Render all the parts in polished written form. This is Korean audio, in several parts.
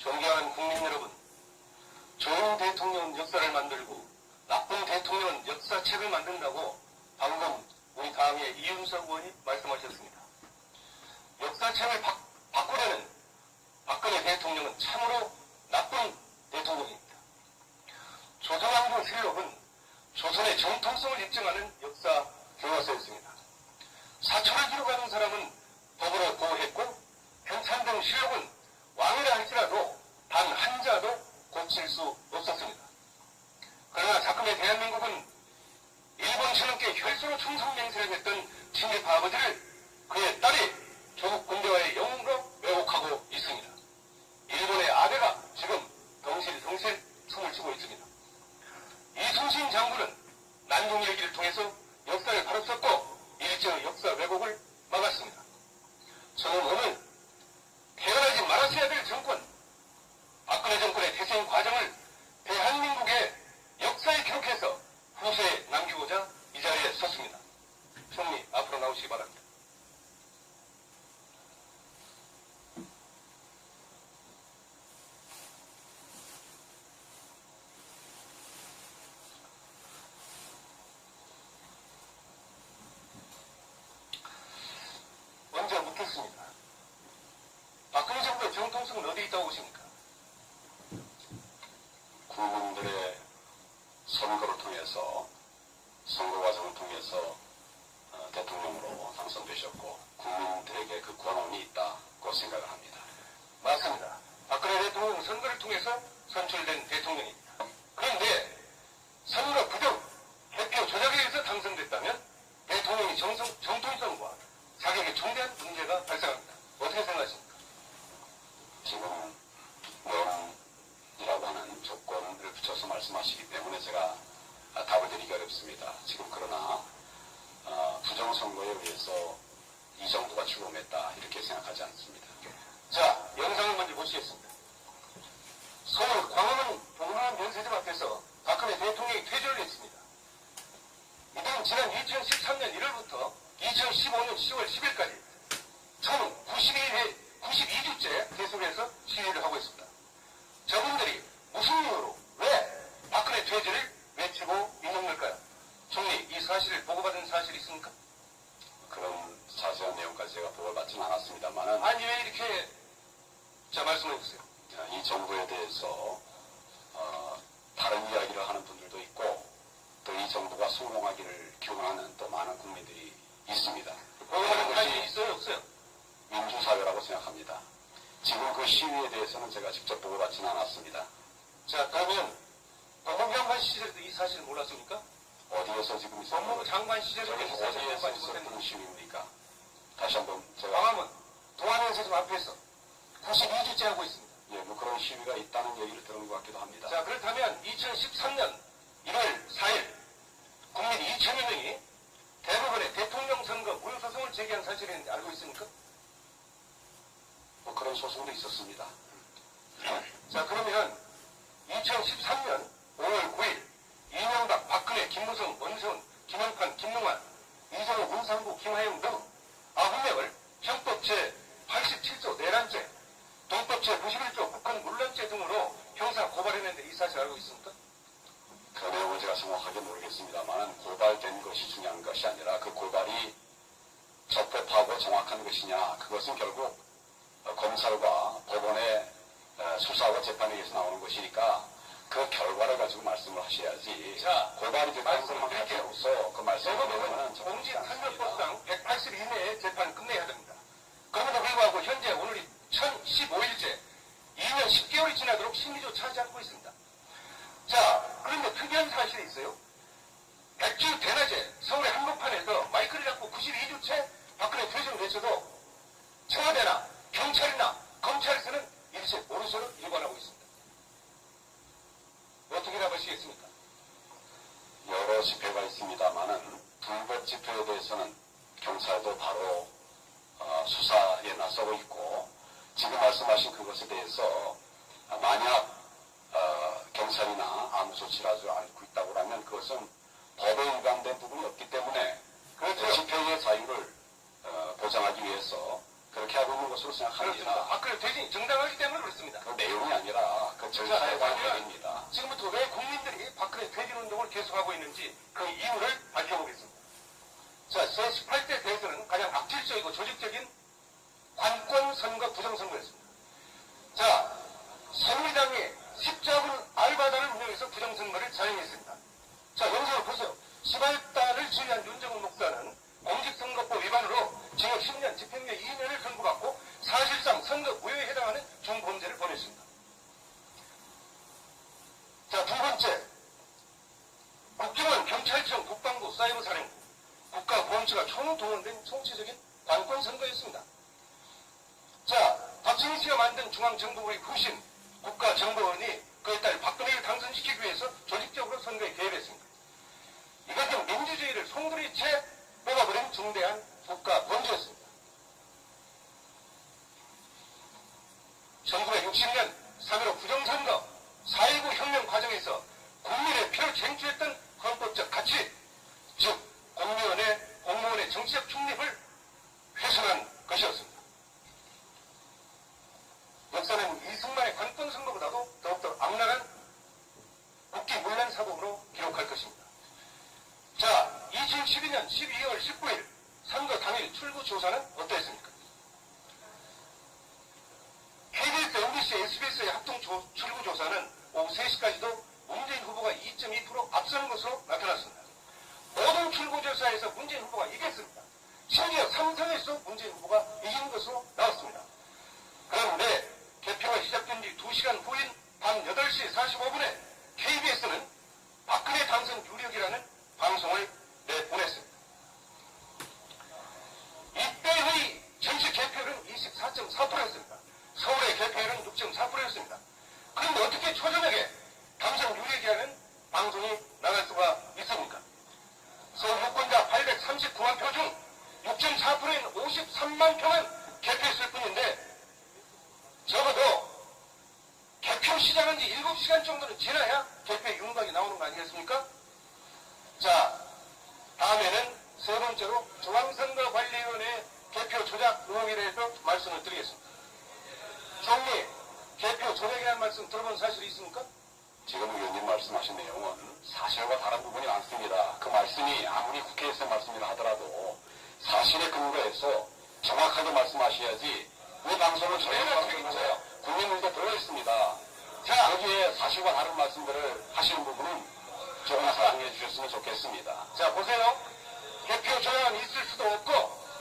존경하는 국민 여러분, 좋은 대통령은 역사를 만들고 나쁜 대통령은 역사책을 만든다고 방금 우리 당의 이윤석 의원이 말씀하셨습니다. 역사책을 바꾸려는 박근혜 대통령은 참으로 나쁜 대통령입니다. 조선왕조실록은 조선의 정통성을 입증하는 역사 교과서였습니다. 사초를 기록하는 사람은 법으로 보호했고 편찬된 실록은 왕이라 할지라도 단 한자도 고칠 수 없었습니다. 그러나 작금의 대한민국은 일본 신흥께 혈서로 충성맹세를 했던 친일파 아버지를 그의 딸이 조국 군대와의 영웅으로 왜곡하고 있습니다. 일본의 아베가 지금 덩실덩실 숨을 쉬고 있습니다. 이순신 장군은 난동일기를 통해서 역사를 바로 썼고 일제의 역사 왜곡을 막았습니다. 저는 오늘 태어나지 말았어야 될 정권, 박근혜 정권의 태생 과정을 대한민국의 역사에 기록해서 후세에 남기고자 이 자리에 섰습니다. 총리 앞으로 나오시기 바랍니다. 먼저 묻겠습니다. 박근혜 정부의 정통성은 어디 있다고 보십니까? 국민들의 선거를 통해서, 선거 과정을 통해서 대통령으로 당선되셨고 국민들에게 그 권한이 있다고 생각을 합니다. 맞습니다. 박근혜 대통령은 선거를 통해서 선출된 대통령입니다. 그런데 선거 부정, 개표 조작에 의해서 당선됐다면 대통령이 정통성과 자격에 중대한 문제가 발생합니다. 어떻게 생각하십니까? 지금 명이라고 하는 조건을 붙여서 말씀하시기 때문에 제가 답을 드리기 어렵습니다. 지금 그러나 부정선거에 의해서 이 정부가 출범했다 이렇게 생각하지 않습니다. 자, 영상을 먼저 보시겠습니다. 서울 광화문 동문안 면세점 앞에서 박근혜 대통령이 퇴조를 했습니다. 이들은 지난 2013년 1월부터 2015년 10월 10일까지 총 92주째 계속해서 시위를 하고 있습니다. 저분들이 무슨 이유로 왜 박근혜 퇴진을 외치고 있는 걸까요? 총리, 이 사실을 보고받은 사실이 있습니까? 그런 자세한 내용까지 제가 보고받지는 않았습니다만은 아니 왜 이렇게 말씀해 주세요. 이 정부에 대해서 다른 이야기를 하는 분들도 있고 또 이 정부가 성공하기를 기원하는 또 많은 국민들이 있습니다. 보고받은 사실이 있어요, 없어요? 민주사회라고 생각합니다. 지금 그 시위에 대해서는 제가 직접 보고받지는 않았습니다. 자, 그러면 법무부 장관 시절에도 이 사실을 몰랐습니까? 어디에서 지금 있어요? 법무부 장관 시절에도 이 사실을 어디에서 보고받지 있었던 못했는데 시위입니까? 다시 한번 제가 광화문 동안면세점 앞에서 92주째 하고 있습니다. 예, 뭐 그런 시위가 있다는 얘기를 들은 것 같기도 합니다. 자, 그렇다면 2013년 1월 4일 국민 2천여 명이 대부분의 대통령 선거 무효 소송을 제기한 사실은 알고 있습니까? 뭐 그런 소송도 있었습니다. 자, 그러면 2013년 5월 9일 이명박, 박근혜, 김무성, 원세훈, 김영판, 김능환, 이정호, 문상구, 김하영 등 9명을 형법 제87조 내란죄, 동법 제91조 북한 문란죄 등으로 형사 고발했는데 이 사실 알고 있습니까? 그 내용을 제가 정확하게 모르겠습니다만 고발된 것이 중요한 것이 아니라 그 고발이 적법하고 정확한 것이냐 그것은 결국 검찰과 법원의 수사와 재판에 의해서 나오는 것이니까 그 결과를 가지고 말씀을 하셔야지. 자, 고발이 됐다는 것만 가지고서 그 말씀을 대법원은 공직선거법상 180일 이내에 재판을 끝내야 됩니다. 그럼에도 불구하고 현재 오늘이 1015일째 2년 10개월이 지나도록 심리조차 하지 않고 있습니다. 자, 그런데 특이한 사실이 있어요. 백주 대낮에 서울의 한복판에서 마이크를 잡고 92주째 박근혜 퇴진을 외쳐도 청와대나 경찰이나 검찰에서는 일체 모르쇠로 일관하고 있습니다. 어떻게 답하시겠습니까? 여러 집회가 있습니다만은 불법 집회에 대해서는 경찰도 바로 수사에 나서고 있고 지금 말씀하신 그것에 대해서 만약 경찰이나 아무 조치를 하지 않고 있다고 하면 그것은 법에 위반된 부분이 없기 때문에 그렇죠. 집회의 자유를 보장하기 위해서 그렇게 하고 있는 것으로 그렇습니다. 생각합니다. 박근혜 퇴진이 정당하기 때문에 그렇습니다. 그 내용이 아니라 그 절차에 대한 그러면 얘기입니다. 지금부터 왜 국민들이 박근혜 퇴진 운동을 계속하고 있는지 그 이유를 밝혀보겠습니다. 자, 제18대 대선은 가장 악질적이고 조직적인 관권 선거 부정선거였습니다. 자, 새누리당이 십자군 알바단을 운영해서 부정선거를 자행했습니다. 자, 영상을 보세요. 시발단을 지휘한 윤정훈 목사는 공직선거법 위반으로 징역 10년, 집행유예 2년을 선고받고 사실상 선거 무효에 해당하는 중범죄를 범했습니다. 자, 두 번째, 국정원, 경찰청, 국방부, 사이버사령부, 국가보안처가 총동원된 총체적인 관권선거였습니다. 자, 박정희 씨가 만든 중앙정보부의 후신 국가정보원이 그에 따라 박근혜를 당선시키기 위해서 조직적으로 선거에 개입했습니다. 이것은 민주주의를 송두리째 뽑아버린 중대한 국가 범죄였습니다. 1960년 3.15 부정선거, 4.19 혁명 과정에서 국민의 피를 쟁취했던 헌법적 가치, 즉 공무원의 정치적 중립을 훼손한 것이었습니다. 역사는 이승만의 관권선거보다도 더욱더 악랄한 국기문란 사범으로 기록할 것입니다. 자, 2012년 12월 19일 선거 당일 출구조사는 어떠했습니까? KBS, MBC, SBS의 합동 출구조사는 오후 3시까지도 문재인 후보가 2.2% 앞서는 것으로 나타났습니다. 모든 출구조사에서 문재인 후보가 이겼습니다. 심지어 삼성에서 문재인 후보가 이긴 것으로 나왔습니다. 그런데 개표가 시작된 지 2시간 후인 밤 8시 45분에 KBS는 박근혜 당선 유력이라는 방송을 내보냈습니다. 이때의 전체 개표율은 24.4%였습니다. 서울의 개표율은 6.4%였습니다. 그런데 어떻게 초저녁에 당선 유력이라는 방송이 나갈 수가 있습니까? 서울 유권자 839만 표 중 6.4%인 53만 표만 개표했을 뿐인데 적어도 개표 시작한 지 7시간 정도는 지나야 개표의 윤곽이 나오는 거 아니겠습니까? 자, 다음에는 세 번째로 중앙선거관리위원회 개표 조작 의혹에 대해서 말씀을 드리겠습니다. 총리, 개표 조작이라는 말씀 들어본 사실이 있습니까? 지금 의원님 말씀하신 내용은 사실과 다른 부분이 많습니다. 그 말씀이 아무리 국회에서 말씀이라 하더라도 사실에 근거해서 정확하게 말씀하셔야지 이 방송을 저희가 책임져요. 국민들도 들어있습니다. 자, 여기에 사실과 다른 말씀들을 하시는 부분은 조금 사랑해 주셨으면 좋겠습니다. 자, 보세요. 개표 조작은 있을 수도 없고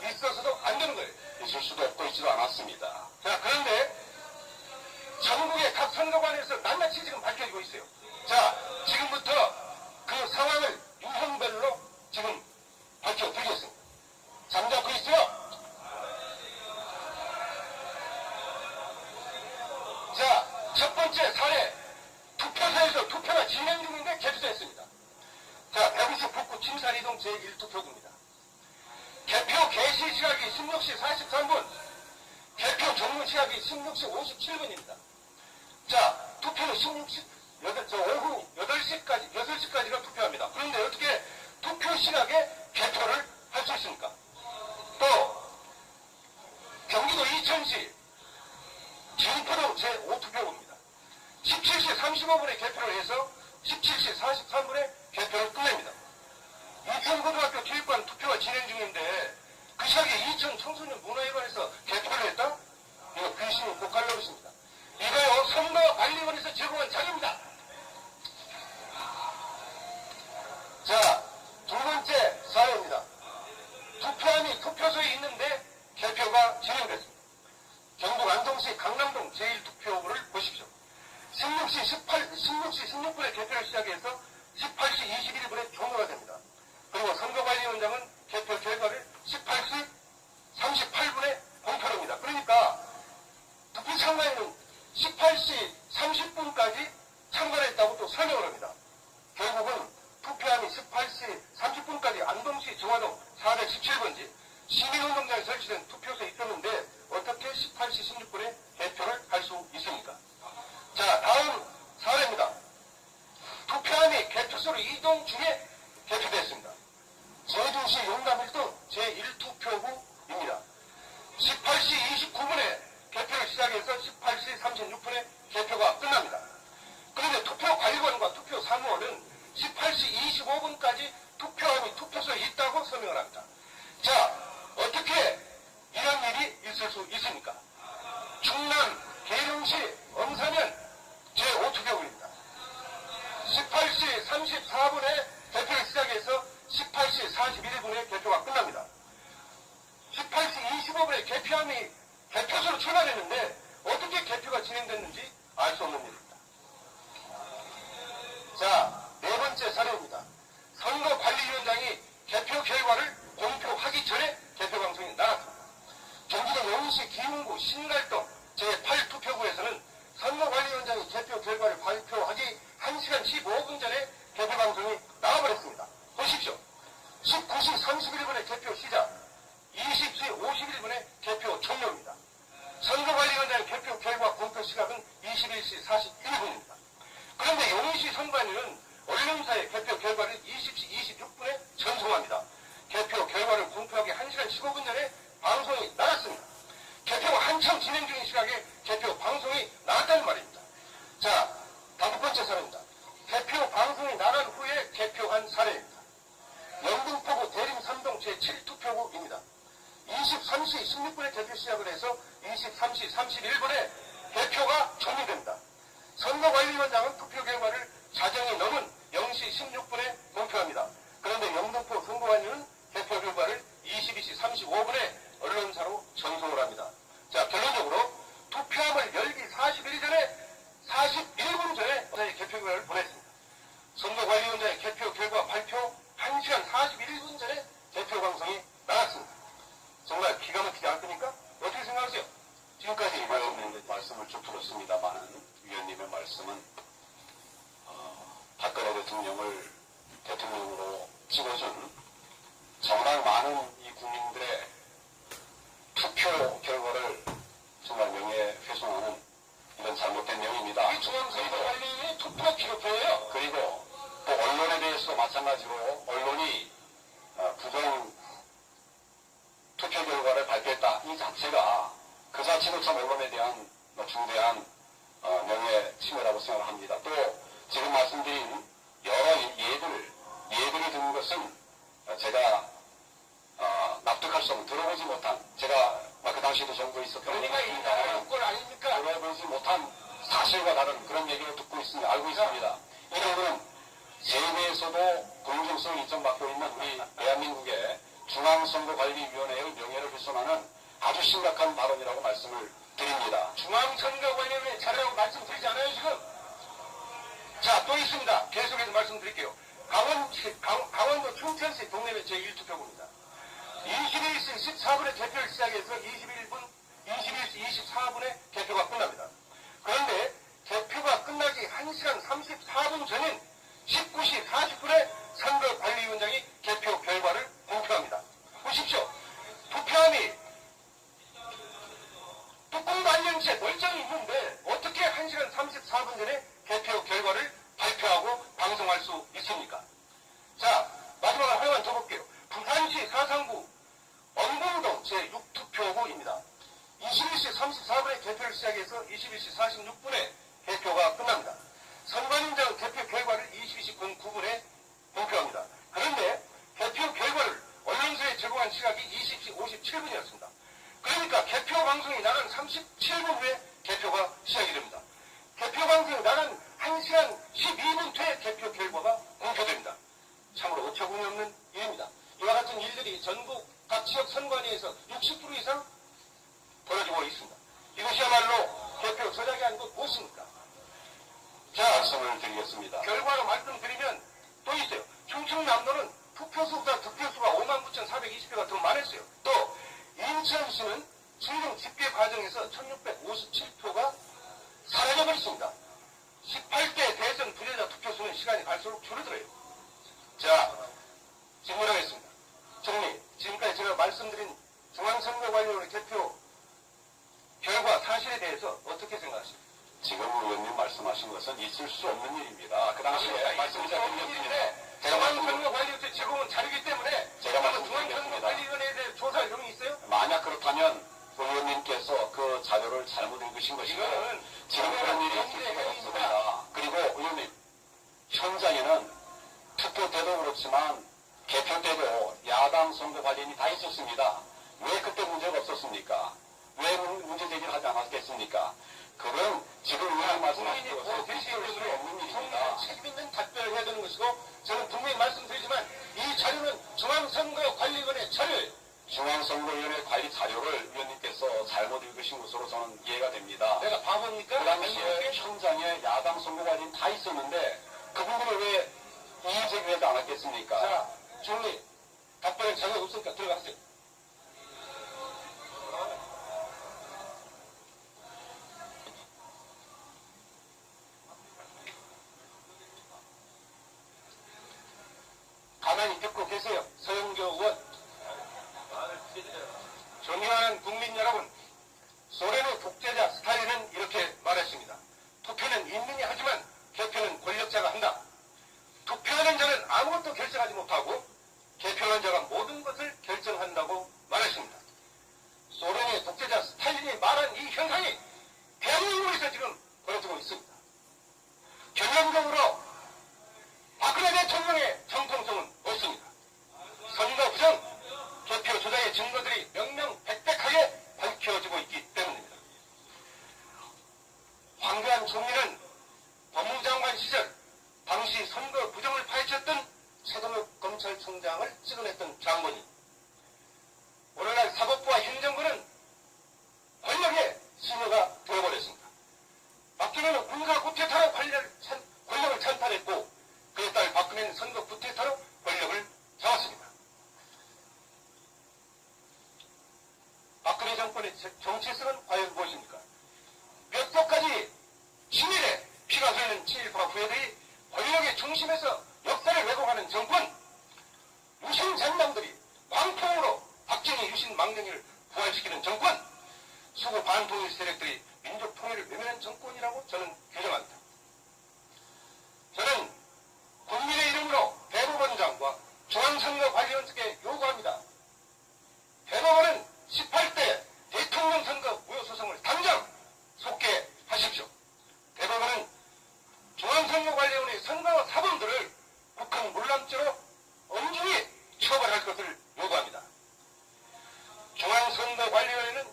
있어서도 안 되는 거예요. 있을 수도 없고 있지도 않았습니다. 자, 그런데 전국의 각 선거관에서 낱낱이 지금 밝혀지고 있어요. 자, 지금부터 그 상황을 유형별로 지금 밝혀드리겠습니다. 잠잡고 있어요. 자, 첫 번째 사례, 투표소에서 투표가 진행 중인데 개표됐습니다. 자, 대구시 북구 침산이동 제1투표구입니다. 개표 개시 시각이 16시 43분, 개표 종료 시각이 16시 57분입니다. 자, 투표는 오후 6시까지가 투표합니다. 그런데 어떻게 투표 시각에 개표를 할 수 있습니까? 또, 경기도 이천시 진포동 제5투표구입니다. 17시 35분에 개표를 해서 17시 43분에 개표를 끝냅니다. 이천고등학교体育관 투표가 진행 중인데 그 시각에 이천 청소년 문화회관에서 개표를 했다? 이거 귀신이 고칼 노릇입니다. 이거요, 선거관리원에서 제공한 자료입니다. 자, 두 번째 사례입니다. 투표함이 투표소에 있는데 개표가 진행됐습니다. 경북 안동시 강남동 제1투표구를 보십시오. 16시 16분에 개표를 시작해서 18시 21분에 종료가 됩니다. 그리고 선거관리위원장은 개표 결과를 18시 38분에 공표합니다. 그러니까 투표 참가인은 18시 30분까지 참가했다고 또 설명을 합니다. 결국은 투표함이 18시 30분까지 안동시 정화동 417번지 시민운동장에 설치된 투표소에 있었는데 어떻게 18시 16분에 개표를 할 수 있습니까? 자, 다음 사례입니다. 투표함이 개표소로 이동 중에 개표됐습니다. 제주시 용담 1동 제1투표구입니다. 18시 투표함이 개표소로 출발했는데 어떻게 개표가 진행됐는지 알 수 없는 일입니다. 자, 네 번째 사례입니다. 선거관리위원장이 개표 결과를 공표하기 전에 개표 방송이 나갔습니다. 경기도 영시 기흥구 신갈동 제8투표구에서는 선거관리위원장이 개표 결과를 발표하기 1시간 15분 전에 개표 방송이 나와버렸습니다. 보십시오. 19시 31분에 개표 시작, 20시 51분에 개표 종료입니다. 선거관리위원장의 개표 결과 공표 시각은 21시 41분입니다. 그런데 용시 선관위는 언론사의 개표 결과를 20시 26분에 전송합니다. 개표 결과를 공표하기 1시간 15분 전에 방송이 나갔습니다. 개표가 한참 진행 중인 시각에 개표 방송이 나갔다는 말입니다. 자, 다섯 번째 사례입니다. 개표 방송이 나간 후에 개표한 사례입니다. 영등포구 대림 3동 제7투표구입니다. 23시 16분에 개표 시작을 해서 23시 31분에 개표가 종료됩니다. 선거관리위원장은 투표 결과를 자정이 넘은 0시 16분에 공표합니다. 그런데 영등포 선거관리는 개표 결과를 22시 35분에 언론사로 전송을 합니다. 자, 결론적으로 투표함을 열기 41일 전에 41분 전에 개표 결과를 보냈습니다. 선거관리위원장의 개표 결과 발표 1시간 41분 전에 개표 방송이 나갔습니다. 정말 기가 막히지 않습니까? 어떻게 생각하세요? 지금까지 말씀을 쭉 들었습니다만 위원님의 말씀은 박근혜 대통령을 대통령으로 찍어준 정말 많은 이 국민들의 투표 결과를 정말 명예훼손하는 이런 잘못된 내용입니다. 이 중앙선거관리위원회 투표 기록표예요. 그리고 또 언론에 대해서도 마찬가지로 언론이 부정 투표 결과를 발표했다. 이 자체가 그 자체도 참 언론에 대한 중대한 명예 침해라고 생각을 합니다. 또 지금 말씀드린 여러 예들이 든 것은 제가 납득할 수 없는, 들어보지 못한, 제가 그 당시에도 정부에 있었던 그러니까 이 나라 꼴 아닙니까? 들어보지 못한 사실과 다른 그런 얘기를 듣고 있습니다. 알고 있습니다. 이 부분은 세계에서도 공정성을 인정받고 있는 우리 대한민국의 중앙선거관리위원회의 명예를 훼손하는 아주 심각한 발언이라고 말씀을 드립니다. 중앙선거관리위원회 자료라고 말씀드리지 않아요, 지금? 자, 또 있습니다. 계속해서 말씀드릴게요. 강원도 춘천시 동래면 제1투표구입니다. 21시 14분에 개표를 시작해서 21시 24분에 개표가 끝납니다. 그런데 개표가 끝나기 1시간 34분 전인 19시 40분에 선거관리위원장이 개표 결과를 공표합니다. 보십시오. 투표함이 뚜껑 달린 채 멀쩡히 있는데 어떻게 1시간 34분 전에 개표 결과를 발표하고 방송할 수 있습니까? 자, 마지막으로 하나만 더 볼게요. 부산시 사상구 언궁동 제6투표구입니다. 21시 34분에 개표를 시작해서 21시 46분에 개표가 끝납니다. 선관위원장 개표 결과를 22시 09분에 공표합니다. 그런데 개표 결과를 언론사에 제공한 시각이 20시 57분이었습니다. 그러니까 개표 방송이 나간 37분 후에 개표가 시작이 됩니다. 개표 방송이 나간 1시간 12분 뒤에 개표 결과가 공표됩니다. 참으로 어처구니 없는 일입니다. 이와 같은 일들이 전국 각 지역 선관위에서 60% 이상 벌어지고 있습니다. 이것이야말로 개표 조작이 아니고 무엇입니까? 자, 말씀을 드리겠습니다. 결과로 말씀드리면 또 있어요. 충청남도는 투표수보다 득표수가 59,420표가 더 많았어요. 또 인천시는 중등 집계 과정에서 1,657표가 사라져버렸습니다. 18대 대선 부재자 투표수는 시간이 갈수록 줄어들어요. 자, 질문하겠습니다. 정리, 지금까지 제가 말씀드린 중앙선거관리위원회 개표 결과 사실에 대해서 어떻게 생각하십니까? 지금 의원님 말씀하신 것은 있을 수 없는 일입니다. 그 당시에 말씀드렸는데 중앙선거관리위원회 제공은 자료이기 때문에 제가 말씀드리겠습니다. 중앙선거관리위원회에 대해 조사할 용이 있어요? 만약 그렇다면 의원님께서 그 자료를 잘못 읽으신 것이고 지금 그런 일이 있을 수가 없습니다. 그리고 의원님, 현장에는 투표 때도 그렇지만 개표 때도 야당 선거관리인이 다 있었습니다. 왜 그때 문제가 없었습니까? 왜 문제 제기를 하지 않았겠습니까? 그건 지금 의원님 말씀하신 것은 있을 수 없는 일입니다. 책임 있는 답변을 해야 되는 것이고, 저는 분명히 말씀드리지만 이 자료는 중앙선거관리위원회 자료예요. 중앙선거위원회 관리 자료를 위원님께서 잘못 읽으신 것으로 저는 이해가 됩니다. 내가 바보입니까? 그 당시에 현장에 야당 선거관리는 다 있었는데 그분들을 왜 이의 제기하지 않았겠습니까? 자, 총리, 답변에 자격 없으니까 들어가세요. 가만히 듣고 계세요. 서영교 의원. 존경하는 국민 여러분, 소련의 독재자 스탈린은 이렇게 말했습니다. 투표는 인민이 하지만 개표는 권력자가 한다. 투표하는 자는 아무것도 결정하지 못하고 개표하는 자가 모든 것을 결정한다고 말했습니다. 소련의 독재자 스탈린이 말한 이 현상이 대한민국에서 지금 벌어지고 있습니다. 결론적으로 박근혜 대통령의 정통성은 없습니다. 선거 부정, 개표 조작의 증거들이 명명백백하게 밝혀지고 있기 때문입니다. 황교안 총리는 법무장관 시절 당시 선거 부정을 파헤쳤던 최동욱 검찰총장을 찍어냈던 장본인. 오늘날 사법부와 행정부는 권력의 신호가 되어버렸습니다. 박근혜는 군사 쿠데타로 권력을 찬탈했고 그에 따라 박근혜는 선거 쿠데타로 권력을 잡았습니다. 박근혜 정권의 정체성은 과연 무엇입니까? 몇 번까지 치밀에 피가 흐르는 친일파 후예들이 권력의 중심에서 역사를 왜곡하는 정권, 유신 잔당들이 광풍으로 박정희 유신 망령을 부활시키는 정권, 수구 반통일 세력들이 민족 통일을 외면한 정권이라고 저는 규정합니다. 저는 국민의 이름으로 대법원장과 중앙선거관리원장께 요구합니다. 대법원은 18대 대통령 선거 무효 소송을 당장 속개하십시오. 대법원은 중앙선거관리원의 선거 사범들을 국헌 물람죄로 엄중히 처벌할 것을 요구합니다. 중앙선거관리원회는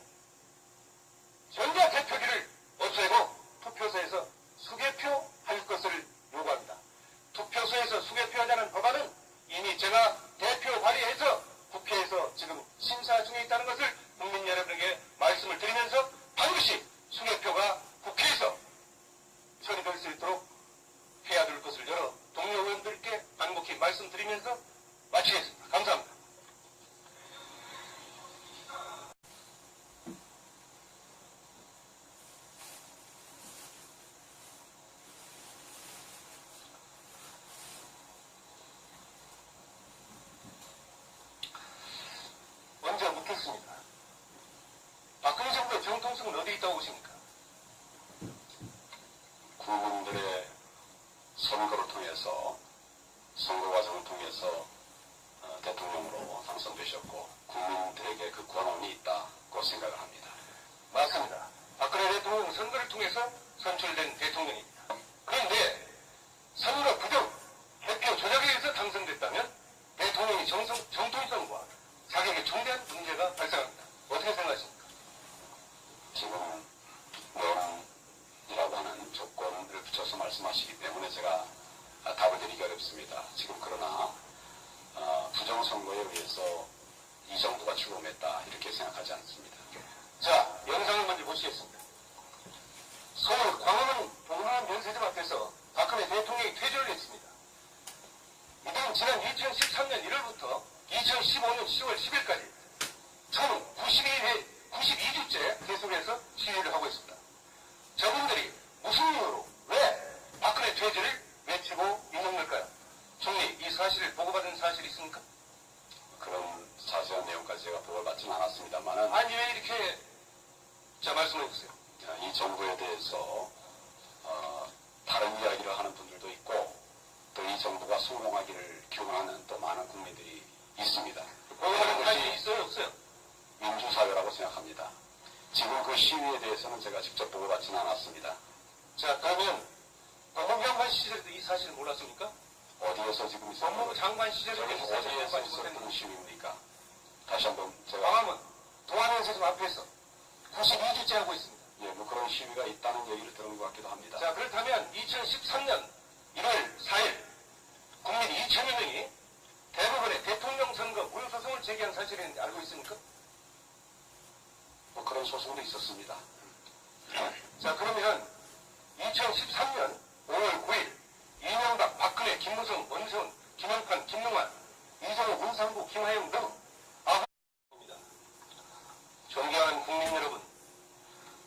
전자대표기를 없애고 투표소에서 수개표할 것을 요구합니다. 투표소에서 수개표하자는 법안은 이미 제가 대표 발의해서 국회에서 지금 심사 중에 있다는 것을 국민 여러분에게 말씀을 드리면서 반드시 수개표가 국회에서 처리될 수 있도록 해야 될 것을 여러 동료 의원들께 간곡히 말씀드리면서 마치겠습니다. 감사합니다. 먼저 묻겠습니다. 박근혜 정부의 정통성은 어디 있다고 보십니까? 국민들의 선거를 통해서 선거 과정을 통해서 대통령으로 당선되셨고 국민들에게 그 권한이 있다고 생각을 합니다. 맞습니다. 박근혜 대통령은 선거를 통해서 선출된 대통령입니다. 그런데 선거 부정, 개표 조작에 의해서 당선됐다면 대통령이 정통성과 자격에 중대한 문제가 발생합니다. 어떻게 생각하십니까? 지금 명이라고 하는 조건을 붙여서 말씀하시기 때문에 제가 답을 드리기 어렵습니다. 지금 그러나 부정선거에 의해서 이 정부가 출범했다 이렇게 생각하지 않습니다. 자, 영상을 먼저 보시겠습니다. 서울 광화문 동문안 면세점 앞에서 박근혜 대통령이 퇴조를 했습니다. 이들은 지난 2013년 1월부터 2015년 10월 10일까지 총 92주째 계속해서 시위를 하고 있습니다. 저분들이 무슨 이유로 왜 박근혜 퇴조를 외치고 있는 걸까요? 총리, 이 사실을 보고받은 사실이 있습니까? 그런 자세한 내용까지 제가 보고를 받지는 않았습니다만은 아니 왜 이렇게 자 말씀해 주세요. 이 정부에 대해서 다른 이야기를 하는 분들도 있고 또 이 정부가 성공하기를 기원하는 또 많은 국민들이 있습니다. 보고받은 사실이 있어요 없어요? 민주사회라고 생각합니다. 지금 그 시위에 대해서는 제가 직접 보고받지는 않았습니다. 자 그러면 법무부 장관 시절에도 이 사실을 몰랐습니까? 어디에서 지금 있었던 법무부 장관 시절에도 이 사실을 어디에서 보고받지 있었던 못했는데 시위입니까? 다시 한번 제가 광화문 동안면세점 앞에서 92주째 하고 있습니다. 예, 뭐 그런 시위가 있다는 얘기를 들은 것 같기도 합니다. 자 그렇다면 2013년 1월 4일 국민 2천여 명이 대부분의 대통령 선거 무효 소송을 제기한 사실은 알고 있습니까? 뭐 그런 소송도 있었습니다. 자, 그러면 2013년 5월 9일 이명박, 박근혜, 김무성, 원세훈, 김영판, 김용환, 이정우, 문상구, 김하영 등 아홉입니다. 존경하는 국민 여러분,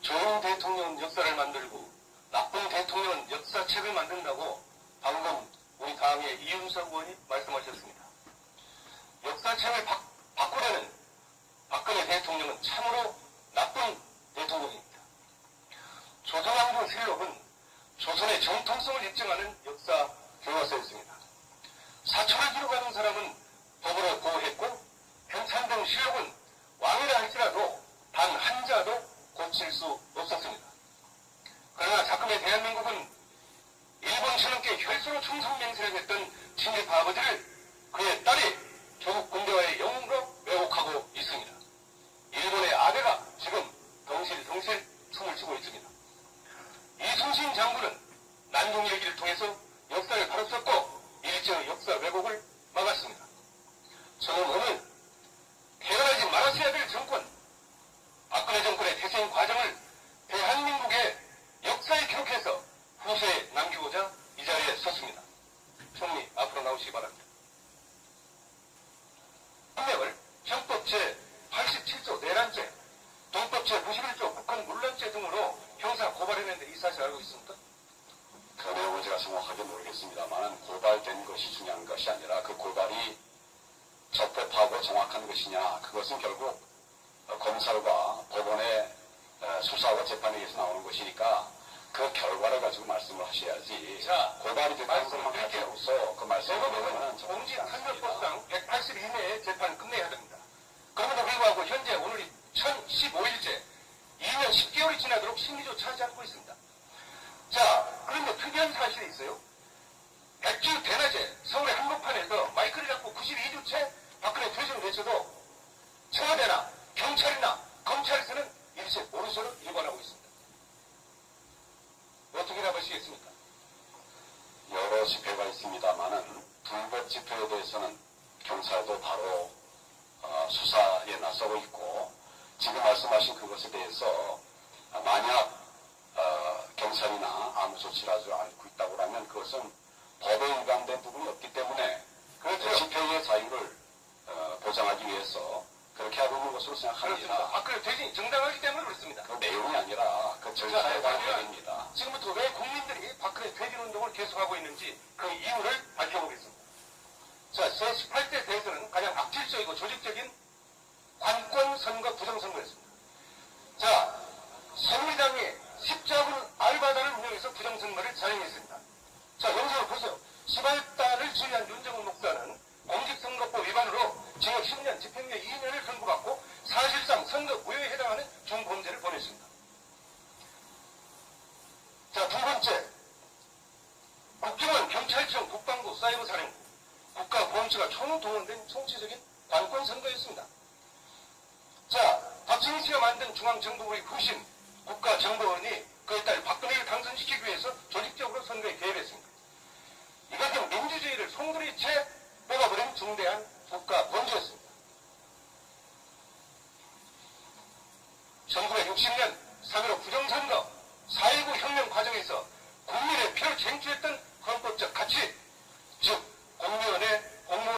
좋은 대통령은 역사를 만들고 나쁜 대통령은 역사책을 만든다고 방금 우리 당의 이윤석 의원이 말씀하셨습니다. 역사책을 바꾸려는 박근혜 대통령은 참으로 나쁜 대통령입니다. 조선왕조 실록은 조선의 정통성을 입증하는 역사 교과서였습니다. 사초를 기록하는 사람은 법으로 보호했고 편찬 등 실록은 왕이라 할지라도 단 한자도 고칠 수 없었습니다. 그러나 자금의 대한민국은 일본 신흥께 혈수로 충성 맹세를 했던 친일파 아버지를 그의 딸이 조국 군대와의 영웅으로 왜곡하고 있습니다. 일본의 아베가 지금 덩실덩실 춤을 추고 있습니다. 이순신 장군은 난동 일기를 통해서 역사를 바로 썼고 일제의 역사 왜곡을 막았습니다. 저는 오늘 태어나지 말았어야 될 정권, 박근혜 정권의 태생 과정을 대한민국의 역사에 기록해서 후세에 남기고자 이 자리에 섰습니다. 총리 앞으로 나오시기 바랍니다. 한명을 형법 제87조 내란죄, 동법 제91조 북한 문란죄 등으로 형사 고발했는데 이 사실 알고 있습니까? 그 내용을 제가 정확하게 모르겠습니다만 고발된 것이 중요한 것이 아니라 그 고발이 적법하고 정확한 것이냐, 그것은 결국 검찰과 법원의 수사와 재판에 의해서 나오는 것이니까 그 결과를 가지고 말씀을 하셔야지. 자, 고발이 됐다는 것만 가지고서 그 말씀을 대법원은 공직선거법상 180일 이내에 재판을 끝내야 됩니다. 그럼에도 불구하고 현재 오늘이 1015일째 2년 10개월이 지나도록 심리조차 하지 않고 있습니다. 자, 그런데 특이한 사실이 있어요. 백주 대낮에 서울의 한복판에서 마이크를 잡고 92주째 박근혜 퇴진을 외쳐도 청와대나 경찰이나 검찰에서는 일체 모르쇠로 일관하고 있습니다. 어떻게 나보시겠습니까? 여러 집회가 있습니다만은 불법 집회에 대해서는 경찰도 바로 수사에 나서고 있고, 지금 말씀하신 그것에 대해서 만약 경찰이나 아무 조치를 하지 않고 있다고 하면 그것은 법에 위반된 부분이 없기 때문에 그렇죠. 집회의 자유를 보장하기 위해서 그렇게 하고 있는 것으로 그렇습니다. 생각합니다. 박근혜 퇴진이 정당하기 때문에 그렇습니다. 그 내용이 아니라 그 절차에 관한 그러면 얘기입니다. 지금부터 왜 국민들이 박근혜 퇴진 운동을 계속하고 있는지 그 이유를 밝혀보겠습니다. 자, 제18대 대선은 가장 악질적이고 조직적인 관권 선거 부정선거였습니다. 자, 새누리당이 십자군 알바단을 운영해서 부정선거를 자행했습니다. 자, 영상을 보세요. 시발단을 지휘한 윤정훈 목사는 공직선거법 위반으로 징역 10년, 집행유예 2년을 선고받고 사실상 선거 무효에 해당하는 중범죄를 벌였습니다. 자, 두 번째, 국정원, 경찰청, 국방부, 사이버사령부, 국가보안처가 총동원된 총체적인 관권 선거였습니다. 자, 박정희 씨가 만든 중앙정보부의 후신 국가정보원이 그에 따라 박근혜를 당선시키기 위해서 조직적으로 선거에 개입했습니다. 이것은 민주주의를 송두리째 뽑아버린 중대한 국가범죄였습니다. 1960년 3.15 부정선거,